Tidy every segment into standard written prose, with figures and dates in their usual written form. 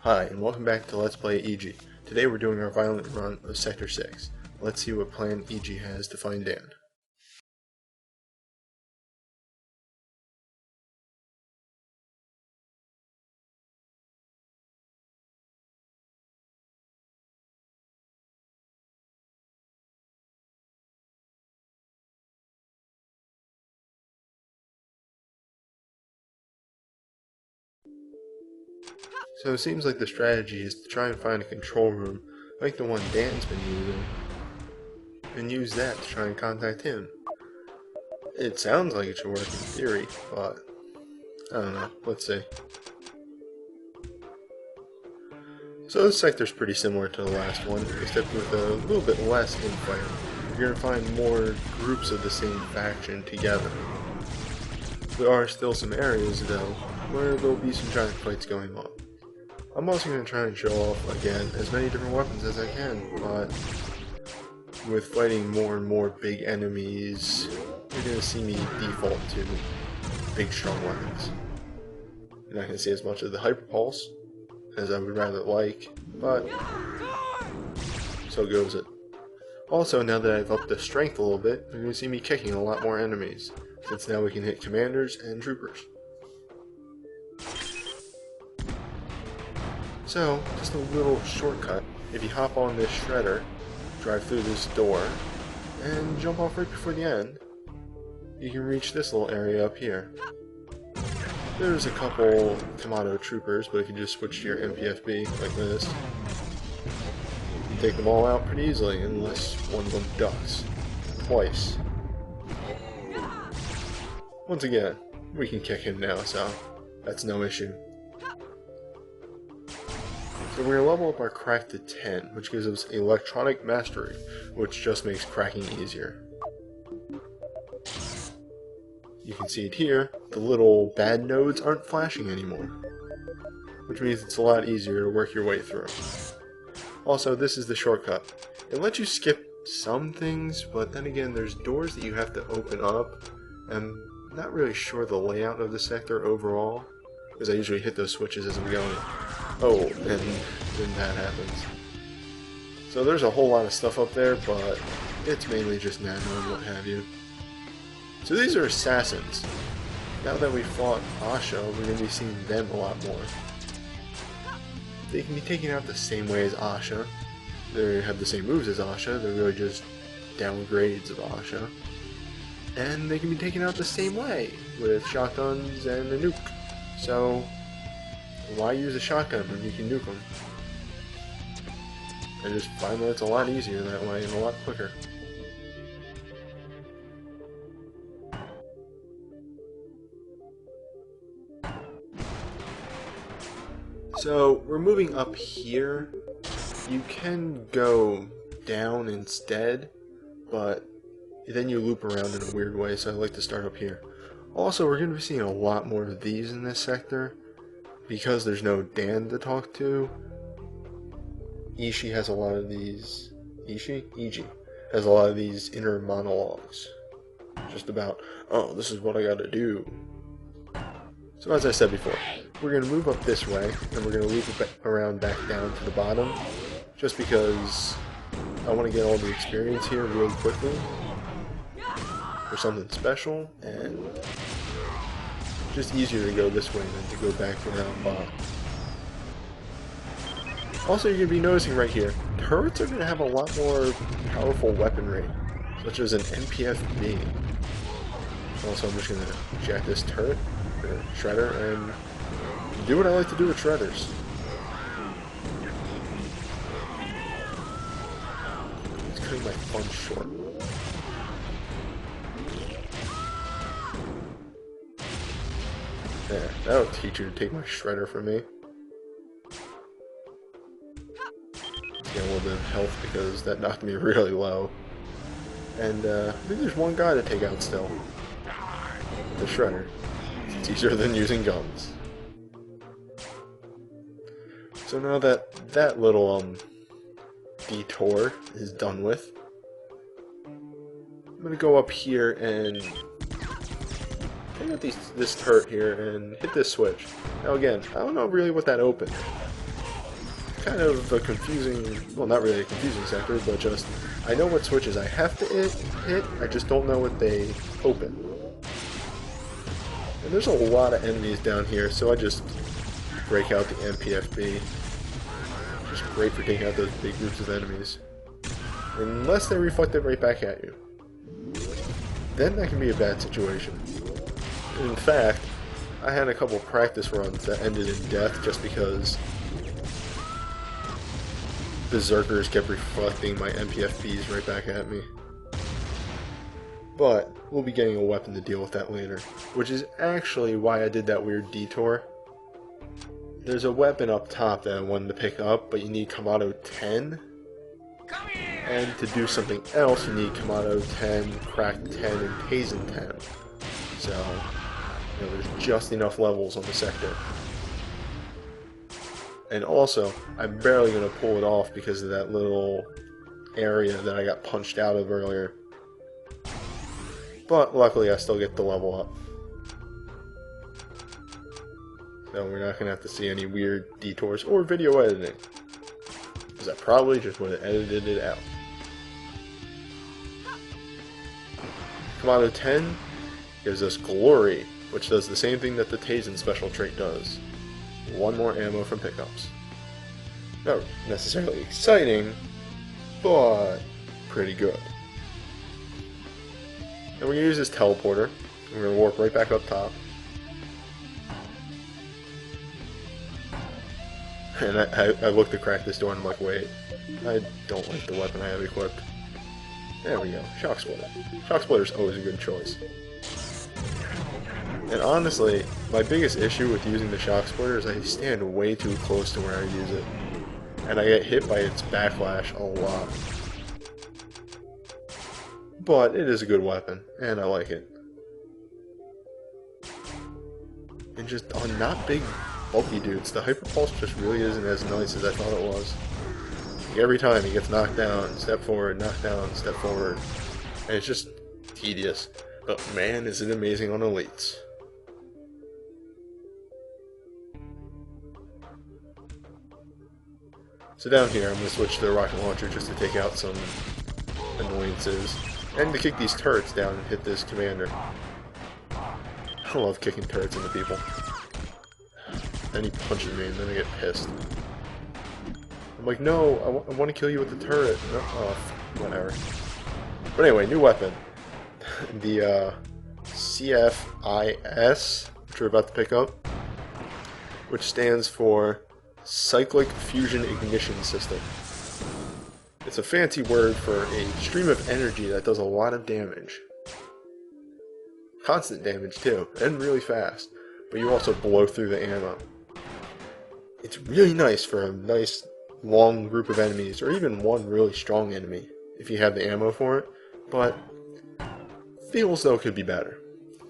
Hi, and welcome back to Let's Play EG. Today we're doing our violent run of Sector 6. Let's see what plan EG has to find Dan. So it seems like the strategy is to try and find a control room like the one Dan's been using, and use that to try and contact him. It sounds like it should work in theory, but I don't know. Let's see. So this sector's pretty similar to the last one, except with a little bit less infighting. You're going to find more groups of the same faction together. There are still some areas, though, where there'll be some giant fights going on. I'm also going to try and show off, again, as many different weapons as I can, but with fighting more and more big enemies, you're going to see me default to big strong weapons. You're not going to see as much of the Hyperpulse as I would rather like, but so goes it. Also, now that I've upped the strength a little bit, you're going to see me kicking a lot more enemies, since now we can hit commanders and troopers. So, just a little shortcut. If you hop on this shredder, drive through this door, and jump off right before the end, you can reach this little area up here. There's a couple Commando troopers, but if you just switch to your MPFB like this, you can take them all out pretty easily, unless one of them ducks. Twice. Once again, we can kick him now, so that's no issue. So we're going to level up our crack to 10, which gives us electronic mastery, which just makes cracking easier. You can see it here, the little bad nodes aren't flashing anymore, which means it's a lot easier to work your way through. Also, this is the shortcut. It lets you skip some things, but then again there's doors that you have to open up, and I'm not really sure the layout of the sector overall, because I usually hit those switches as I'm going. Oh, and then that happens. So there's a whole lot of stuff up there, but it's mainly just nano and what have you. So these are assassins. Now that we fought Asha, we're going to be seeing them a lot more. They can be taken out the same way as Asha. They have the same moves as Asha, they're really just downgrades of Asha. And they can be taken out the same way, with shotguns and a nuke. So why use a shotgun when you can nuke them? I just find that it's a lot easier that way and a lot quicker. So we're moving up here. You can go down instead, but then you loop around in a weird way, so I like to start up here. Also, we're going to be seeing a lot more of these in this sector. Because there's no Dan to talk to, Ishii has a lot of these... Iji has a lot of these inner monologues. Just about, oh, this is what I gotta do. So as I said before, we're going to move up this way, and we're going to loop it around back down to the bottom, just because I want to get all the experience here really quickly for something special, and just easier to go this way than to go back around bottom. Also, you're going to be noticing right here, turrets are going to have a lot more powerful weaponry, such as an MPFB. Also, I'm just going to jack this turret, or shredder, and do what I like to do with shredders. It's cutting my fun short. There, that'll teach you to take my shredder from me. Get a little bit of health because that knocked me really low. And I think there's one guy to take out still. The shredder. It's easier than using guns. So now that that little detour is done with, I'm gonna go up here and take out this turret here and hit this switch. Now again, I don't know really what that opened, kind of a confusing, well, not really a confusing sector, but just, I know what switches I have to hit, I just don't know what they open. And there's a lot of enemies down here, so I just break out the MPFB. Just great for taking out those big groups of enemies. Unless they reflect it right back at you. Then that can be a bad situation. In fact, I had a couple practice runs that ended in death just because berserkers kept reflecting my MPFBs right back at me. But we'll be getting a weapon to deal with that later, which is actually why I did that weird detour. There's a weapon up top that I wanted to pick up, but you need Kamado 10. And to do something else, you need Kamado 10, Crack 10, and Taisen 10. So, you know, there's just enough levels on the sector. And also, I'm barely going to pull it off because of that little area that I got punched out of earlier. But luckily I still get the level up. So we're not going to have to see any weird detours or video editing. Because I probably just would have edited it out. Kamado 10 gives us Glory, which does the same thing that the Taisen special trait does. One more ammo from pickups. Not necessarily exciting, but pretty good. And we're going to use this teleporter. We're going to warp right back up top. And I looked to crack this door and I'm like, wait, I don't like the weapon I have equipped. There we go, Shock Splitter. Shock Splitter is always a good choice. And honestly, my biggest issue with using the Shock Splitter is I stand way too close to where I use it. And I get hit by its backlash a lot. But it is a good weapon, and I like it. And just on not big, bulky dudes, the Hyper Pulse just really isn't as nice as I thought it was. Like every time he gets knocked down, step forward, knocked down, step forward. And it's just tedious. But man, is it amazing on elites. So down here, I'm going to switch to the rocket launcher just to take out some annoyances. And to kick these turrets down and hit this commander. I love kicking turrets into people. Then he punches me and then I get pissed. I'm like, no, I want to kill you with the turret. No, oh, whatever. But anyway, new weapon. The CFIS, which we're about to pick up. Which stands for Cyclic Fusion Ignition System. It's a fancy word for a stream of energy that does a lot of damage. Constant damage too, and really fast, but you also blow through the ammo. It's really nice for a nice long group of enemies, or even one really strong enemy, if you have the ammo for it, but feels though could be better.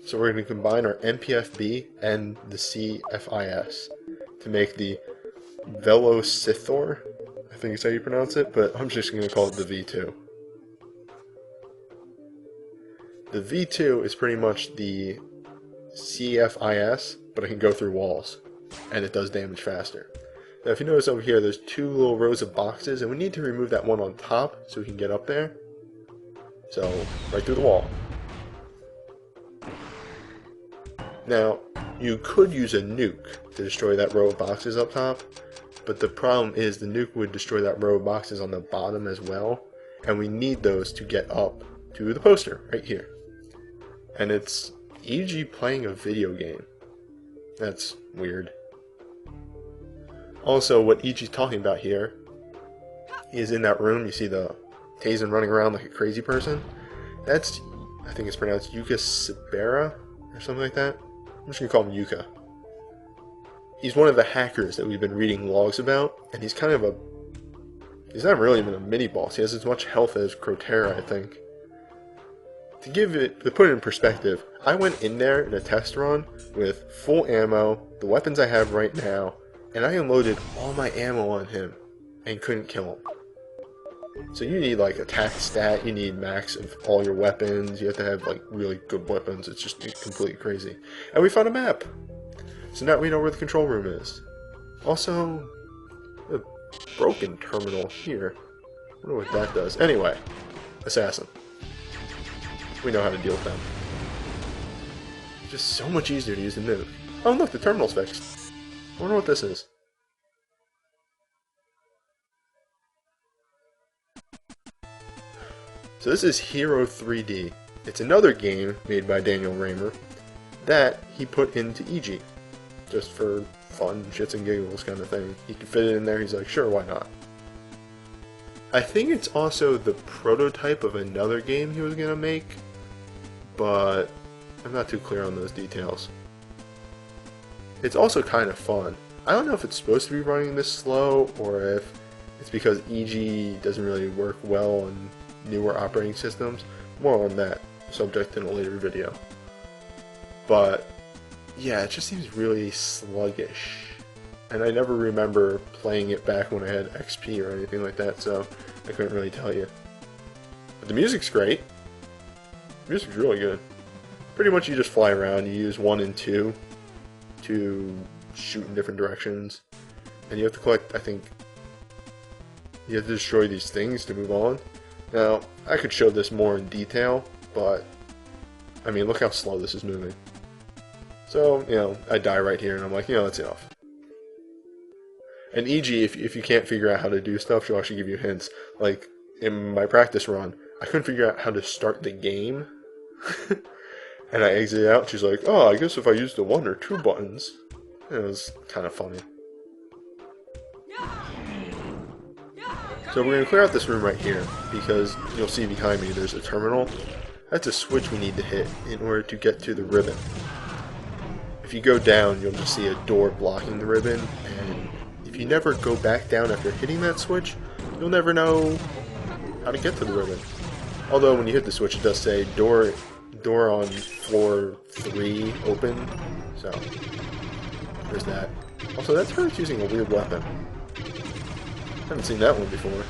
So we're going to combine our MPFB and the CFIS to make the Velocithor, I think is how you pronounce it, but I'm just going to call it the V2. The V2 is pretty much the CFIS, but it can go through walls, and it does damage faster. Now if you notice over here, there's two little rows of boxes, and we need to remove that one on top so we can get up there. So, right through the wall. Now, you could use a nuke to destroy that row of boxes up top, but the problem is the nuke would destroy that row of boxes on the bottom as well, and we need those to get up to the poster, right here. And it's EG playing a video game. That's weird. Also, what EG's talking about here is in that room, you see the Taisen running around like a crazy person. That's, I think it's pronounced Yuka Sabera, or something like that. I'm just going to call him Yuka. He's one of the hackers that we've been reading logs about, and he's kind of a... he's not really even a mini-boss. He has as much health as Crotera, I think. To put it in perspective, I went in there in a test run with full ammo, the weapons I have right now, and I unloaded all my ammo on him, and couldn't kill him. So you need like attack stat, you need max of all your weapons, you have to have like really good weapons, it's just completely crazy. And we found a map! So now we know where the control room is. Also, a broken terminal here. I wonder what that does. Anyway, assassin. We know how to deal with them. It's just so much easier to use the nuke. Oh look, the terminal's fixed. I wonder what this is. So this is Hero 3D. It's another game made by Daniel Raymer that he put into EG. Just for fun, shits and giggles kind of thing. He could fit it in there, he's like, sure, why not? I think it's also the prototype of another game he was going to make, but I'm not too clear on those details. It's also kind of fun. I don't know if it's supposed to be running this slow, or if it's because EG doesn't really work well on newer operating systems. More on that subject in a later video. But yeah, it just seems really sluggish. And I never remember playing it back when I had XP or anything like that, so I couldn't really tell you. But the music's great. The music's really good. Pretty much you just fly around, you use 1 and 2 to shoot in different directions. And you have to collect, I think, you have to destroy these things to move on. Now, I could show this more in detail, but, I mean, look how slow this is moving. So, you know, I die right here, and I'm like, you know, that's enough. And EG, if you can't figure out how to do stuff, she'll actually give you hints. Like, in my practice run, I couldn't figure out how to start the game. And I exited out, she's like, oh, I guess if I use the 1 or 2 buttons. And it was kind of funny. So we're going to clear out this room right here, because you'll see behind me there's a terminal. That's a switch we need to hit in order to get to the ribbon. If you go down, you'll just see a door blocking the ribbon, and if you never go back down after hitting that switch, you'll never know how to get to the ribbon. Although when you hit the switch, it does say door on floor 3 open, so there's that. Also, that turret's using a weird weapon. Haven't seen that one before.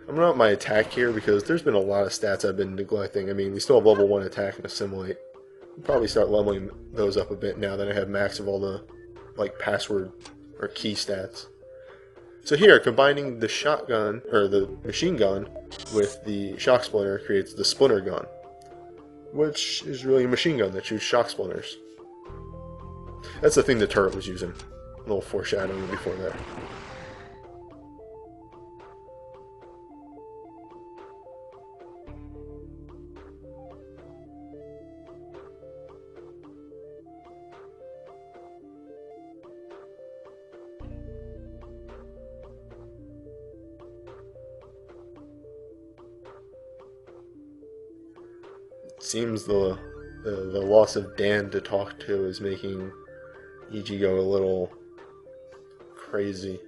I'm gonna up my attack here because there's been a lot of stats I've been neglecting. I mean, we still have level 1 attack and assimilate. I'll probably start leveling those up a bit now that I have max of all the, like, password or key stats. So here, combining the shotgun, or the machine gun, with the shock splinter creates the splinter gun, which is really a machine gun that shoots shock splinters. That's the thing the turret was using. A little foreshadowing before that. It seems the loss of Dan to talk to is making EG go a little crazy.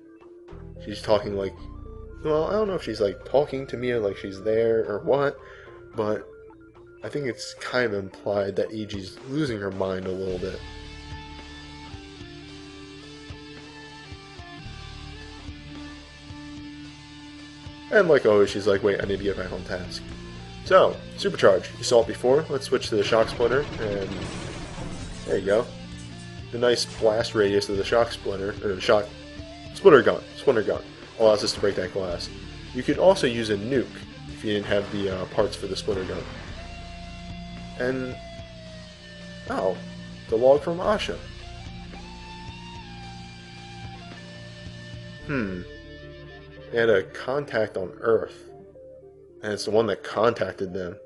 She's talking like, well, I don't know if she's like talking to me or like she's there or what, but I think it's kind of implied that EG's losing her mind a little bit. And like always, she's like, wait, I need to get back on task. So, supercharge. You saw it before. Let's switch to the shock splinter, and there you go. The nice blast radius of the shock splinter, or the splinter gun, allows us to break that glass. You could also use a nuke if you didn't have the parts for the splinter gun. And, oh, the log from Asha. They had a contact on Earth, and it's the one that contacted them.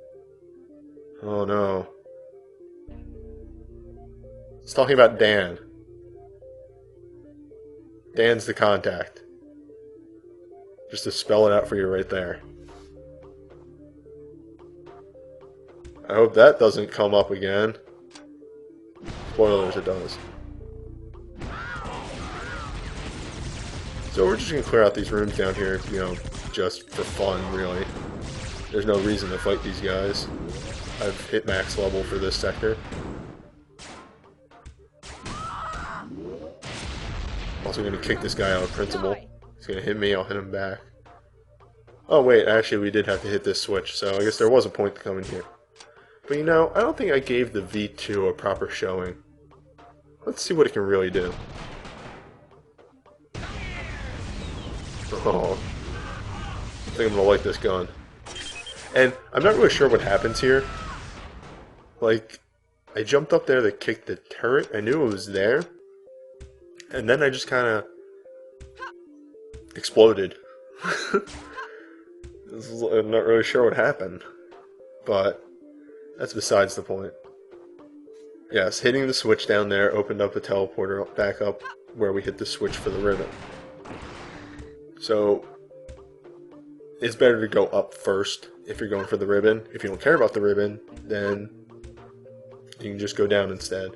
Oh no. It's talking about Dan. Dan's the contact. Just to spell it out for you right there. I hope that doesn't come up again. Spoilers, it does. So we're just going to clear out these rooms down here, you know, just for fun, really. There's no reason to fight these guys. I've hit max level for this sector. Also going to kick this guy out of principle. He's going to hit me, I'll hit him back. Oh wait, actually we did have to hit this switch, so I guess there was a point to come in here. But you know, I don't think I gave the V2 a proper showing. Let's see what it can really do. Oh, I think I'm gonna like this gun. And I'm not really sure what happens here. Like, I jumped up there to kick the turret. I knew it was there. And then I just kind of exploded. I'm not really sure what happened. But that's besides the point. Yes, hitting the switch down there opened up a teleporter back up where we hit the switch for the ribbon. So, it's better to go up first if you're going for the ribbon. If you don't care about the ribbon, then you can just go down instead.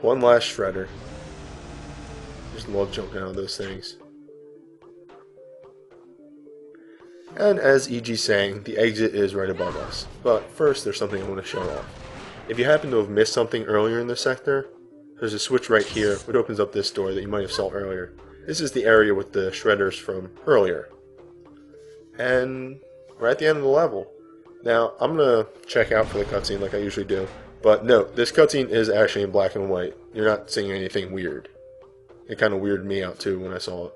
One last shredder. Just love jumping out of those things. And as EG's saying, the exit is right above us. But first, there's something I want to show off. If you happen to have missed something earlier in the sector, there's a switch right here which opens up this door that you might have saw earlier. This is the area with the shredders from earlier. And we're at the end of the level. Now, I'm going to check out for the cutscene like I usually do. But note, this cutscene is actually in black and white. You're not seeing anything weird. It kind of weirded me out too when I saw it.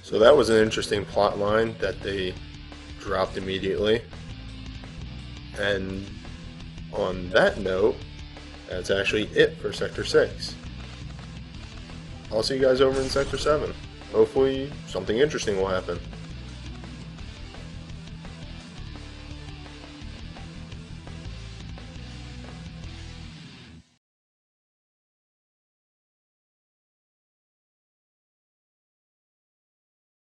So that was an interesting plot line that they dropped immediately. And on that note, that's actually it for Sector 6. I'll see you guys over in Sector 7. Hopefully something interesting will happen.